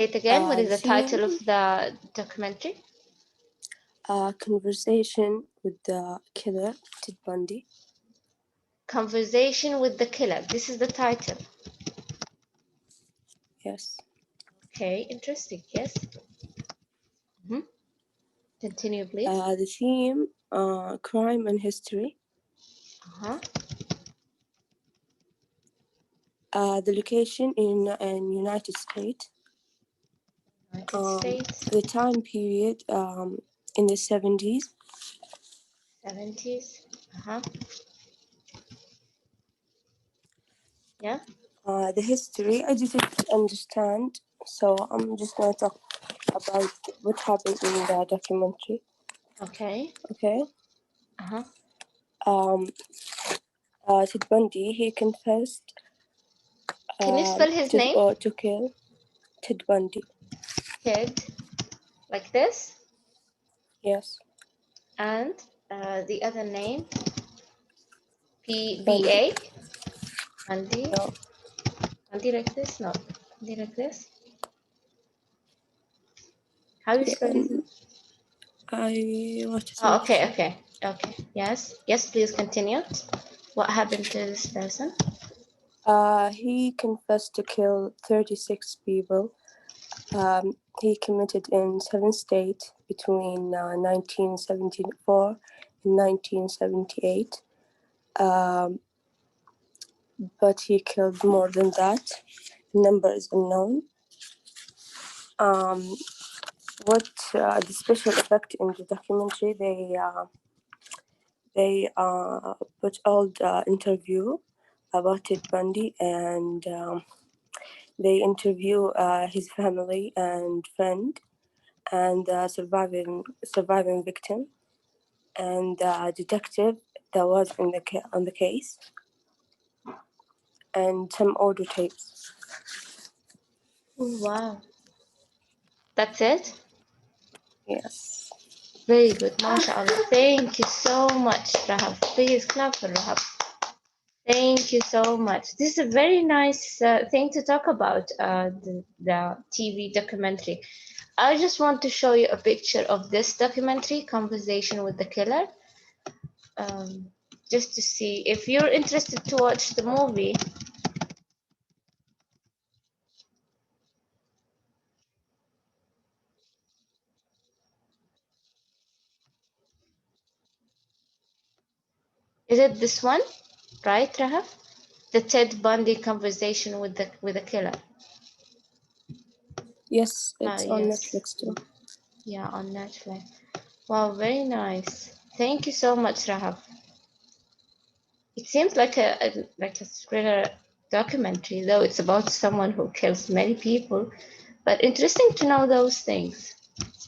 Say it again. What is The the theme, title of the documentary? Conversation with the Killer, Ted Bundy. Conversation with the Killer. This is the title. Yes. Okay, interesting. Yes. Continue, please. The theme, crime and history. Uh-huh. The location in United States. United States. The time period in the 70s. 70s. Uh-huh. Yeah. The history, I didn't understand, so I'm just going to talk about what happened in the documentary. Okay. Okay. Uh-huh. Ted Bundy, he confessed Can you spell his name? to kill Ted Bundy. Ted, like this? Yes. And the other name? Bundy. P-B-A? Bundy? No. Bundy like this? No. Bundy like this? How do you spell his name? I want to Oh, search. okay. Yes. Yes, please continue. What happened to this person? He confessed to kill 36 people. He committed in 7 states between 1974 and 1978. But he killed more than that. The number is unknown. What the special effect in the documentary, they put all the interview about Ted Bundy, and they interview his family and friend and surviving victim and detective that was on the case, and some audio tapes. Oh, wow. That's it? Yes. Very good. MashaAllah. Thank you so much, Rahab. Please clap for Rahab. Thank you so much. This is a very nice thing to talk about, the TV documentary. I just want to show you a picture of this documentary, Conversation with the Killer, just to see if you're interested to watch the movie. Is it this one, right, Rahaf? The Ted Bundy Conversation with the Killer. Yes, it's on Yes. Netflix too. Yeah, on Netflix. Wow, very nice. Thank you so much, Rahab. It seems like a thriller documentary, though it's about someone who kills many people. But interesting to know those things.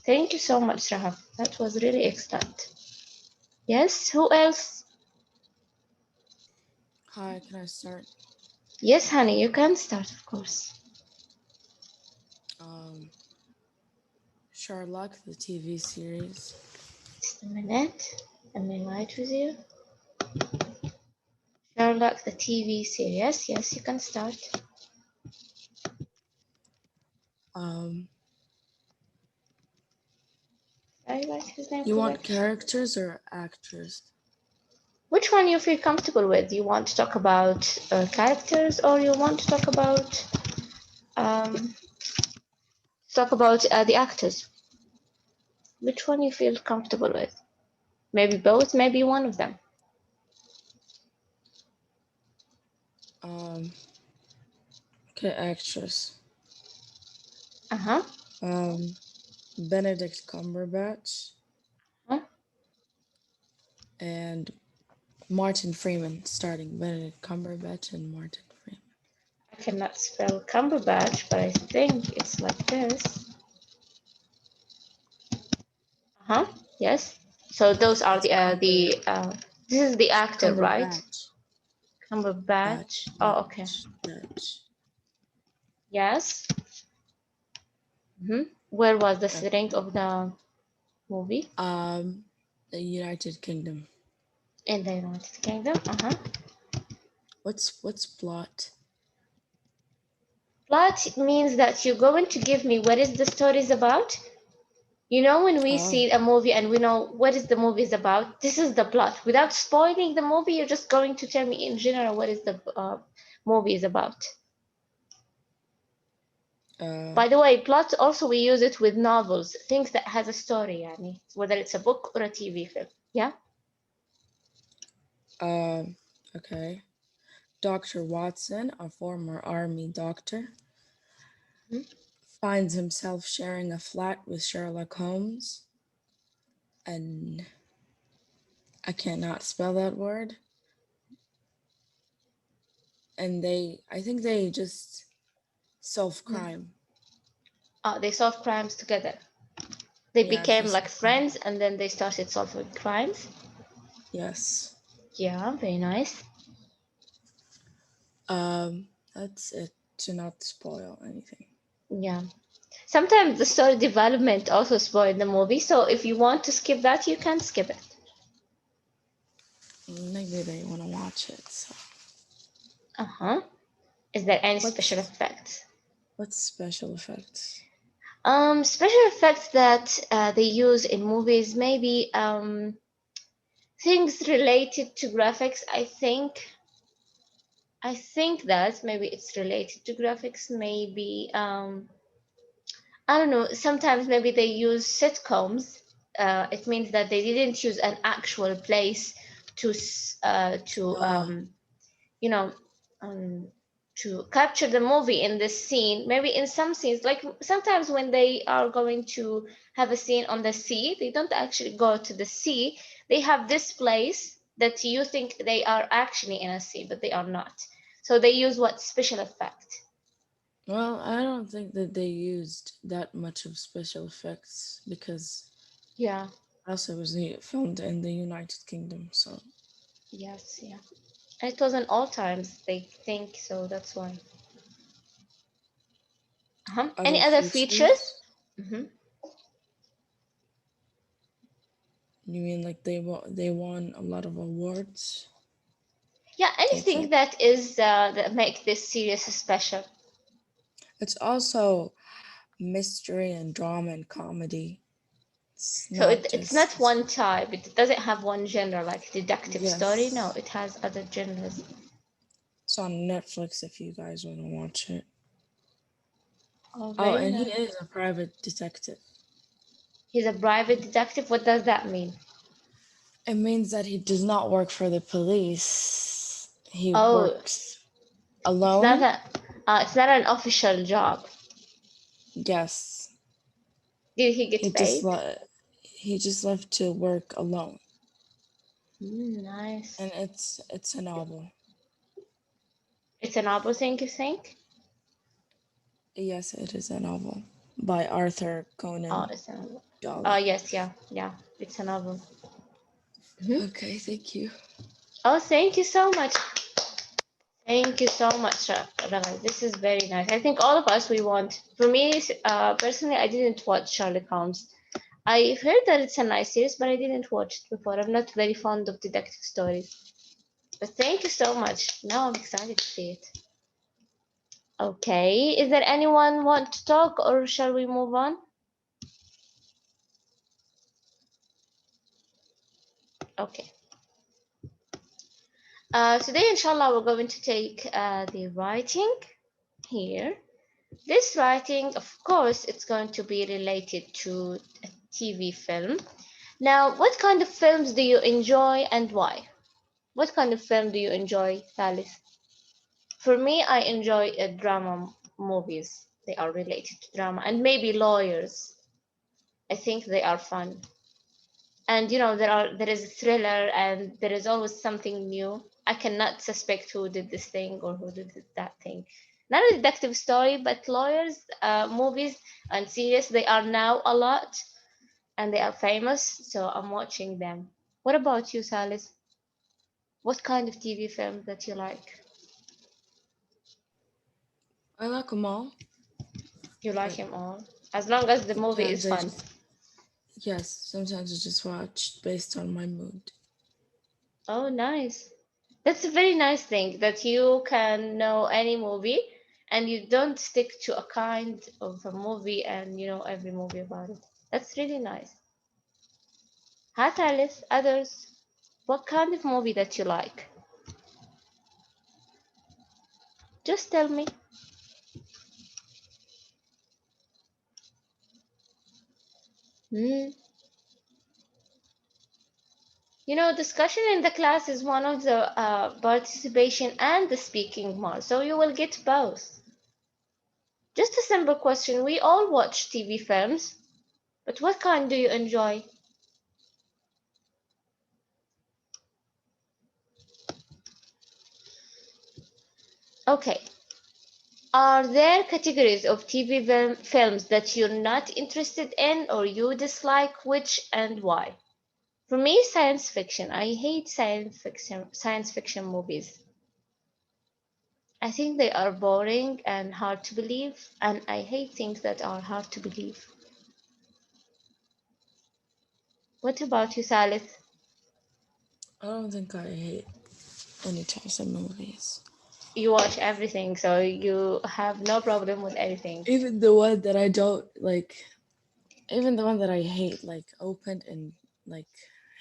Thank you so much, Rahab. That was really excellent. Yes, who else? Hi, can I start? Yes, honey, you can start, of course. Sherlock, the TV series. Just a minute. Let me write with you. Sherlock, the TV series. Yes, you can start. I like his name. You want characters or actors? Which one you feel comfortable with? You want to talk about characters, or you want to talk about the actors? Which one you feel comfortable with? Maybe both, maybe one of them. Okay, actress. Uh-huh. Benedict Cumberbatch. Huh? And Martin Freeman, starting Benedict Cumberbatch and Martin Freeman. I cannot spell Cumberbatch, but I think it's like this. Uh-huh. Yes. So those are this is the actor, right? Cumberbatch. Oh, okay. Yes. Where was the setting of the movie? The United Kingdom. In the United Kingdom. Uh-huh. What's plot? Plot means that you're going to give me what is the story is about. You know, when we Oh, see a movie and we know what is the movie is about, this is the plot. Without spoiling the movie, you're just going to tell me in general what is the movie is about. uh, By the way, plot also we use it with novels, things that has a story, yani, whether it's a book or a TV film. Yeah. um, okay. Dr. Watson, a former army doctor, Mhm. finds himself sharing a flat with Sherlock Holmes, and I cannot spell that word. And I think they just solve crime. They solve crimes together. They Yeah, became they like solve crime. friends, and then they started solving crimes. Yes. Yeah, very nice. That's it. To not spoil anything. Yeah. Sometimes the story development also spoil the movie, so if you want to skip that, you can skip it. Maybe they want to watch it. So, Uh-huh. Is there any special what's effects? what's special effects? Special effects that they use in movies, maybe things related to graphics. I think that maybe it's related to graphics. Maybe I don't know. Sometimes maybe they use sitcoms. It means that they didn't use an actual place to Oh, you know um, to capture the movie in this scene. Maybe in some scenes, like sometimes when they are going to have a scene on the sea, they don't actually go to the sea. They have this place that you think they are actually in a sea, but they are not. So they use what special effect. well, I don't think that they used that much of special effects because Yeah. also it was filmed in the United Kingdom, so Yes. Yeah. And it was in all times. They think so. That's why. Any other other features? features. hmm You mean like they won a lot of awards Yeah. type Anything thing? that is that make this series special. It's also mystery and drama and comedy. It's So not it's not just one type. It doesn't have one genre like detective story. No, yes. it has other genres. It's on Netflix if you guys want to watch it. Oh, Oh, very and he nice. is a private detective. He's a private detective. What does that mean? It means that he does not work for the police. He Oh, works it's not alone. a. It's not an official job. Yes. Did he He get just paid? he just left to work alone. Nice. And it's a novel. It's a novel thing, you think? Yes, it is a novel by Arthur Oh, Conan it's a novel. Oh, Doyle. yes, yeah, yeah. It's a novel. Mhm. Okay, thank you. Oh, thank you so much. Thank you so much, Raghad. This is very nice. I think all of us we want. For me, personally, I didn't watch Sherlock Holmes. I heard that it's a nice series, but I didn't watch it before. I'm not very fond of detective stories. But thank you so much. Now I'm excited to see it. Okay, is there anyone want to talk or shall we move on? Okay. Today, inshallah, we're going to take the writing here. This writing, of course, it's going to be related to a TV film. Now, what kind of films do you enjoy and why? What kind of film do you enjoy, Thalith? For me, I enjoy drama movies. They are related to drama and maybe lawyers. I think they are fun. And there is a thriller and there is always something new. I cannot suspect who did this thing or who did that thing. Not a detective story, but lawyers, movies and series, they are now a lot and they are famous, so I'm watching them. What about you, Salis? What kind of TV film that you like? I like them all, You like but him all, as long as the movie is sometimes I fun. just yes, sometimes I just watch based on my mood. Oh, nice. That's a very nice thing that you can know any movie and you don't stick to a kind of a movie and you know every movie about it. That's really nice. Hat Alice, others, what kind of movie that you like? Just tell me. Hmm. You know, discussion in the class is one of the participation and the speaking more, so you will get both. Just a simple question. We all watch TV films, but what kind do you enjoy? Okay. Are there categories of TV films that you're not interested in or you dislike, which and why? For me, science fiction. I hate science fiction movies. I think they are boring and hard to believe, and I hate things that are hard to believe. What about you, Salith? I don't think I hate any types of movies. You watch everything, so you have no problem with anything. Even the one that I don't like, even the one that I hate, like opened and like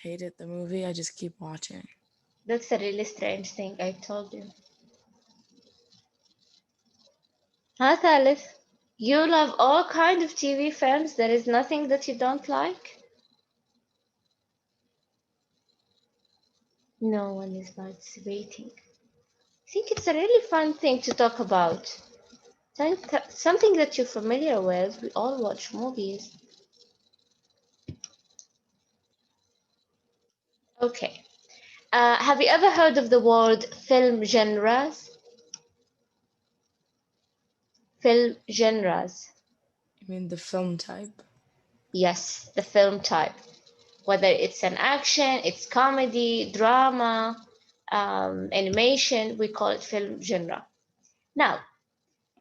hated the movie, I just keep watching. That's a really strange thing, I told you. Huh, Salith? You love all kinds of TV films. There is nothing that you don't like? No one is participating. I think it's a really fun thing to talk about. Something that you're familiar with. We all watch movies. Okay. Have you ever heard of the word film genres? Film genres. You mean the film type? Yes, the film type. Whether it's an action, it's comedy, drama, animation, we call it film genre. Now,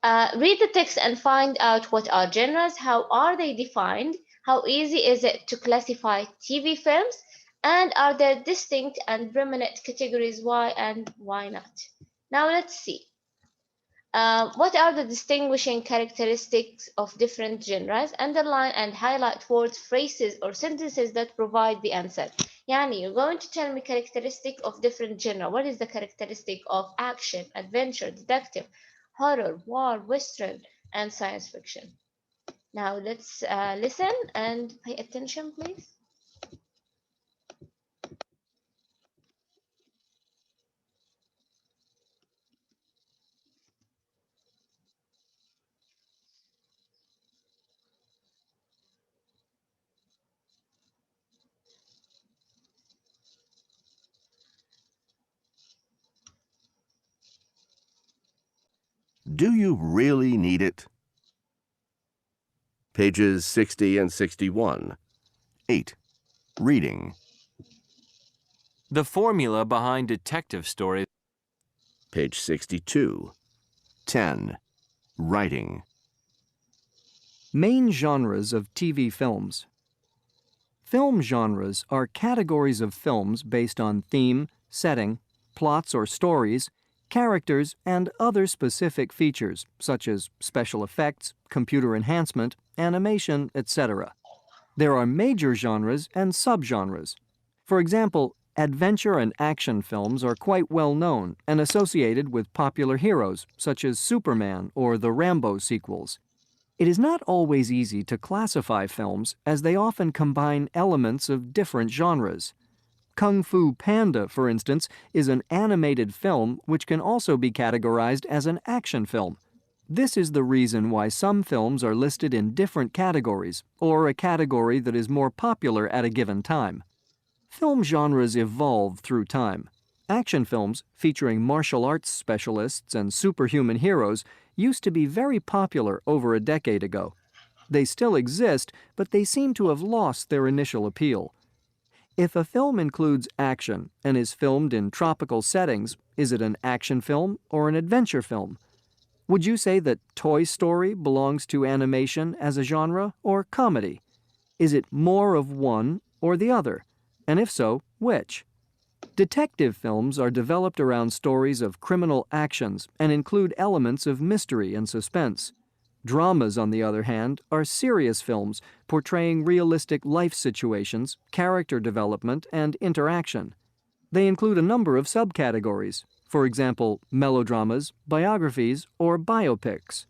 read the text and find out what are genres, how are they defined, how easy is it to classify TV films, and are there distinct and prominent categories, why and why not? Now let's see. What are the distinguishing characteristics of different genres? Underline and highlight words, phrases, or sentences that provide the answer. Yani, you're going to tell me characteristic of different genre. What is the characteristic of action, adventure, detective, horror, war, western, and science fiction? Now let's listen and pay attention, please. Do you really need it? Pages 60 and 61. 8. Reading. The formula behind detective stories. Page 62. 10. Writing. Main genres of TV films. Film genres are categories of films based on theme, setting, plots or stories, characters, and other specific features such as special effects, computer enhancement, animation, etc. There are major genres and subgenres. For example, adventure and action films are quite well known and associated with popular heroes such as Superman or the Rambo sequels. It is not always easy to classify films as they often combine elements of different genres. Kung Fu Panda, for instance, is an animated film which can also be categorized as an action film. This is the reason why some films are listed in different categories, or a category that is more popular at a given time. Film genres evolve through time. Action films, featuring martial arts specialists and superhuman heroes, used to be very popular over a decade ago. They still exist, but they seem to have lost their initial appeal. If a film includes action and is filmed in tropical settings, is it an action film or an adventure film? Would you say that Toy Story belongs to animation as a genre or comedy? Is it more of one or the other? And if so, which? Detective films are developed around stories of criminal actions and include elements of mystery and suspense. Dramas, on the other hand, are serious films portraying realistic life situations, character development, and interaction. They include a number of subcategories, for example, melodramas, biographies, or biopics.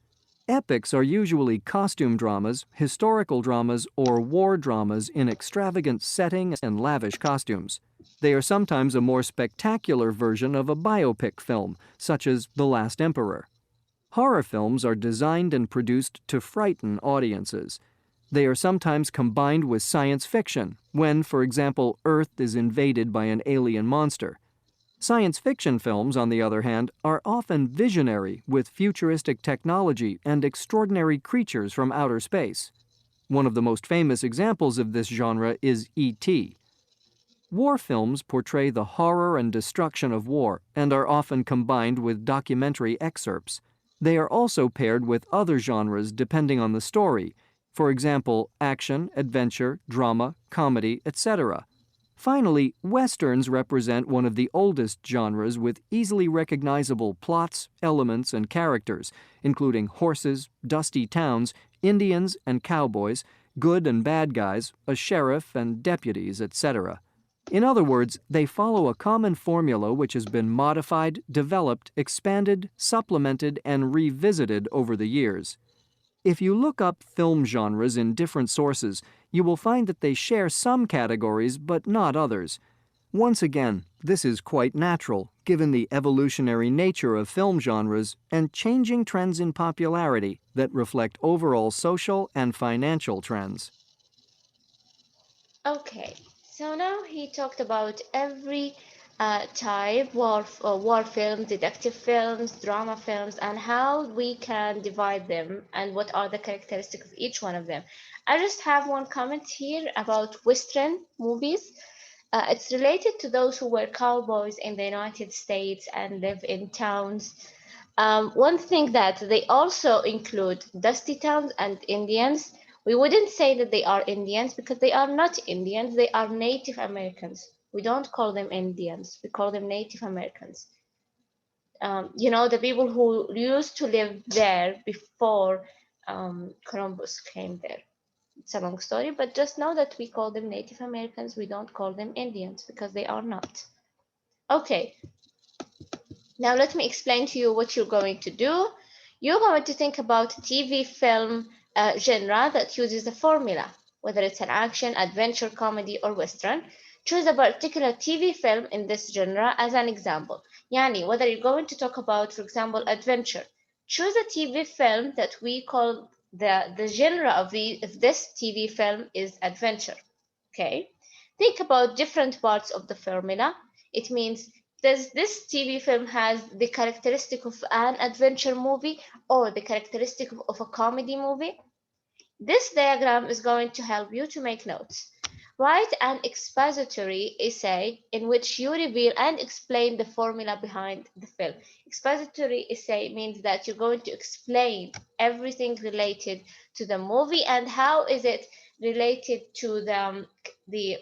Epics are usually costume dramas, historical dramas, or war dramas in extravagant settings and lavish costumes. They are sometimes a more spectacular version of a biopic film, such as The Last Emperor. Horror films are designed and produced to frighten audiences. They are sometimes combined with science fiction, when, for example, Earth is invaded by an alien monster. Science fiction films, on the other hand, are often visionary with futuristic technology and extraordinary creatures from outer space. One of the most famous examples of this genre is E.T. War films portray the horror and destruction of war and are often combined with documentary excerpts. They are also paired with other genres depending on the story, for example, action, adventure, drama, comedy, etc. Finally, westerns represent one of the oldest genres with easily recognizable plots, elements, and characters, including horses, dusty towns, Indians and cowboys, good and bad guys, a sheriff and deputies, etc. In other words, they follow a common formula which has been modified, developed, expanded, supplemented, and revisited over the years. If you look up film genres in different sources, you will find that they share some categories but not others. Once again, this is quite natural, given the evolutionary nature of film genres and changing trends in popularity that reflect overall social and financial trends. Okay, so now he talked about every type, war films, detective films, drama films, and how we can divide them and what are the characteristics of each one of them. I just have one comment here about Western movies. It's related to those who were cowboys in the United States and live in towns. One thing that they also include dusty towns and Indians. We wouldn't say that they are Indians because they are not Indians, they are Native Americans. We don't call them Indians, we call them Native Americans. The people who used to live there before Columbus came there. It's a long story, but just know that we call them Native Americans, we don't call them Indians because they are not. Okay, now let me explain to you what you're going to do. You're going to think about a TV film genre that uses a formula, whether it's an action, adventure, comedy, or western. Choose a particular TV film in this genre as an example. Yani, whether you're going to talk about, for example, adventure, choose a TV film that we call the genre of this TV film is adventure. Okay? Think about different parts of the formula. It means, does this TV film has the characteristic of an adventure movie or the characteristic of a comedy movie? This diagram is going to help you to make notes. Write an expository essay in which you reveal and explain the formula behind the film. Expository essay means that you're going to explain everything related to the movie and how is it related to the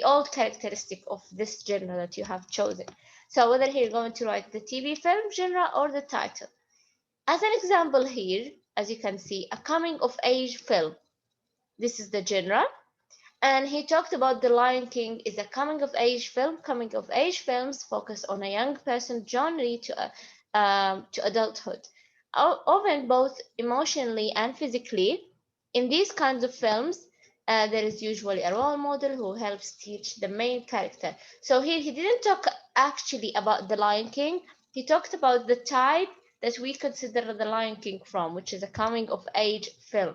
old characteristic of this genre that you have chosen. So whether you're going to write the TV film genre or the title. As an example here, as you can see, a coming of age film. This is the genre. And he talked about The Lion King is a coming of age film. Coming of age films focus on a young person journey to adulthood, often both emotionally and physically. In these kinds of films, there is usually a role model who helps teach the main character. So here he didn't talk actually about The Lion King. He talked about the type that we consider The Lion King from, which is a coming of age film.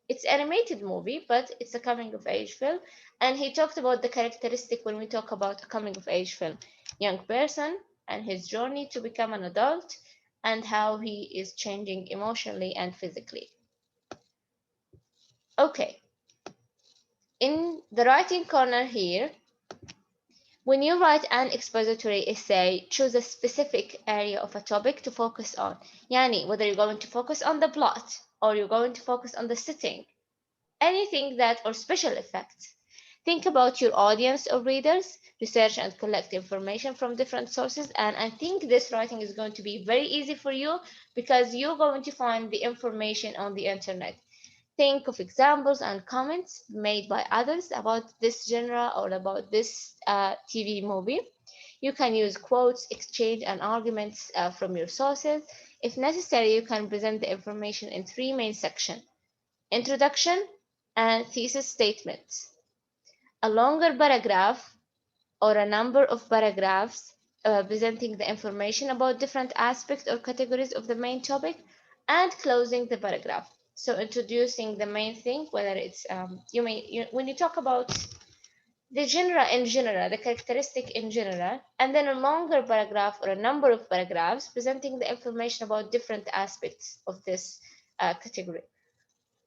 It's animated movie, but it's a coming of age film. And he talked about the characteristic when we talk about a coming of age film. Young person and his journey to become an adult and how he is changing emotionally and physically. Okay. In the writing corner here, when you write an expository essay, choose a specific area of a topic to focus on. Yani, whether you're going to focus on the plot or you're going to focus on the setting, anything that, or special effects. Think about your audience or readers, research and collect information from different sources. And I think this writing is going to be very easy for you because you're going to find the information on the internet. Think of examples and comments made by others about this genre or about this TV movie. You can use quotes, exchange, and arguments from your sources. If necessary, you can present the information in three main sections: introduction and thesis statements, a longer paragraph or a number of paragraphs presenting the information about different aspects or categories of the main topic, and closing the paragraph. So introducing the main thing, whether it's when you talk about the genre in general, the characteristic in general, and then a longer paragraph or a number of paragraphs presenting the information about different aspects of this category.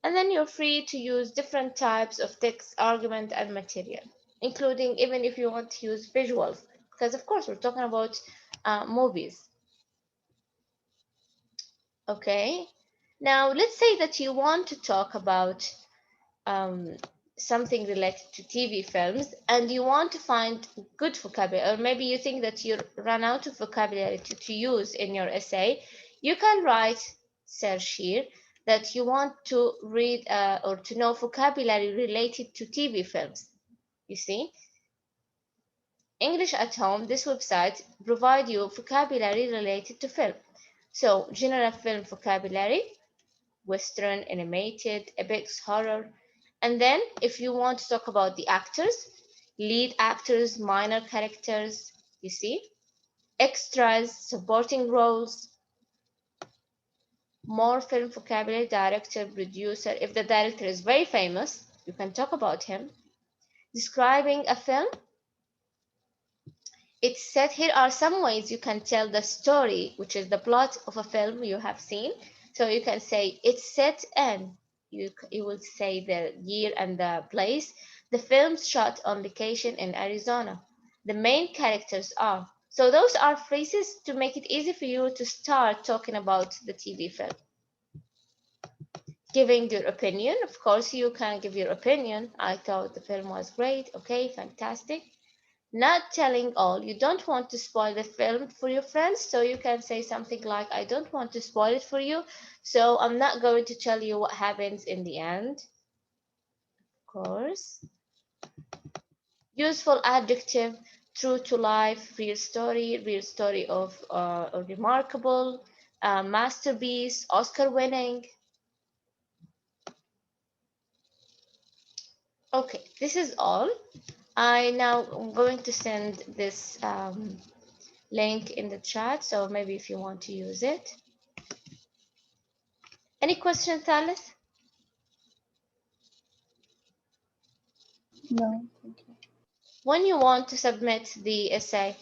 And then you're free to use different types of text, argument, and material, including even if you want to use visuals, because of course we're talking about movies. Okay, now let's say that you want to talk about um, something related to TV films and you want to find good vocabulary, or maybe you think that you run out of vocabulary to use in your essay, you can write search here that you want to read or to know vocabulary related to TV films. You see, English at Home, this website provide you vocabulary related to film. So general film vocabulary, Western, animated, epics, horror. And then if you want to talk about the actors, lead actors, minor characters, you see, extras, supporting roles, more film vocabulary, director, producer. If the director is very famous, you can talk about him. Describing a film, it's said here are some ways you can tell the story, which is the plot of a film you have seen. So you can say it's set in, you will say the year and the place. The film's shot on location in Arizona. The main characters are. So those are phrases to make it easy for you to start talking about the TV film. Giving your opinion, of course, you can give your opinion. I thought the film was great. Okay, fantastic. Not telling all. You don't want to spoil the film for your friends, so you can say something like, I don't want to spoil it for you, so I'm not going to tell you what happens in the end. Of course. Useful adjective, true to life, real story of a remarkable, masterpiece, Oscar winning. Okay, this is all. I now am going to send this link in the chat, so maybe if you want to use it. Any question, Thalith? No, thank you. When you want to submit the essay,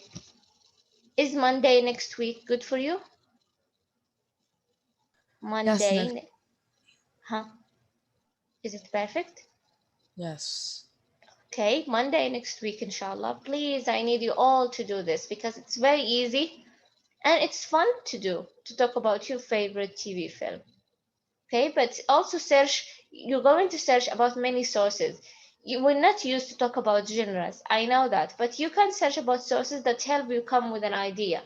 is Monday next week good for you? Yes, next. Monday, huh? Is it perfect? Yes. Okay, Monday next week, inshallah. Please, I need you all to do this because it's very easy and it's fun to do, to talk about your favorite TV film. Okay, but also search, you're going to search about many sources. You were not used to talk about genres, I know that, but you can search about sources that help you come with an idea.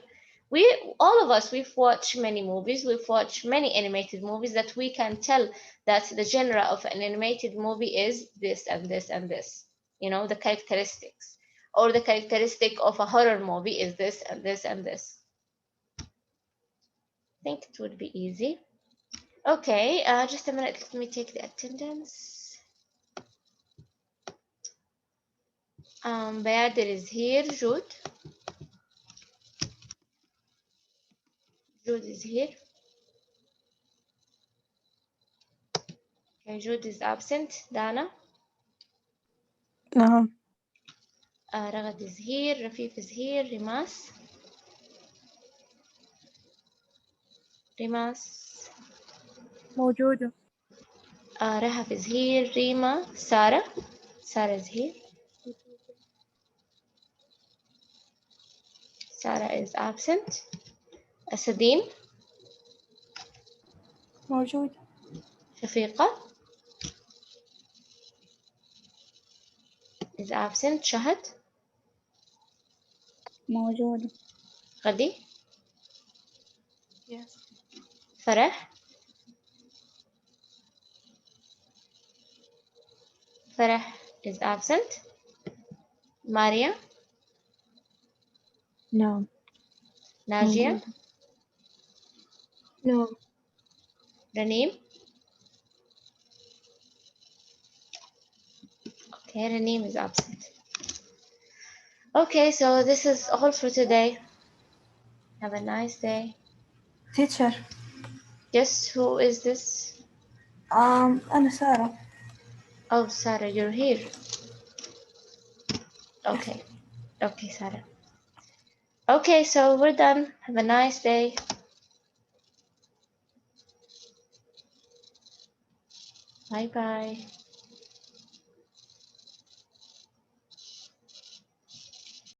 All of us, we've watched many movies, we've watched many animated movies that we can tell that the genre of an animated movie is this and this and this, you know, the characteristics, or the characteristic of a horror movie is this and this and this. I think it would be easy. Okay, just a minute. Let me take the attendance. Bayadir is here. Jude. Jude is here. Okay, Jude is absent. Dana. نعم. Ragad is here. Rafif is here. Rimas. Rimas. موجودة. Rahaf is here. Rima. Sarah. Sarah is here. Sarah is absent. Asadin. موجودة. Shafiqa. is absent. شهد. موجودة. غدي. Yes. فرح. فرح is absent. Maria. No. ناجية. موجودة. No. رنيم. Okay, Reneem is absent. Okay, so this is all for today. Have a nice day. Teacher. Yes, who is this? أنا سارة. Oh, Sarah, you're here. Okay. Okay, Sarah. Okay, so we're done. Have a nice day. Bye bye.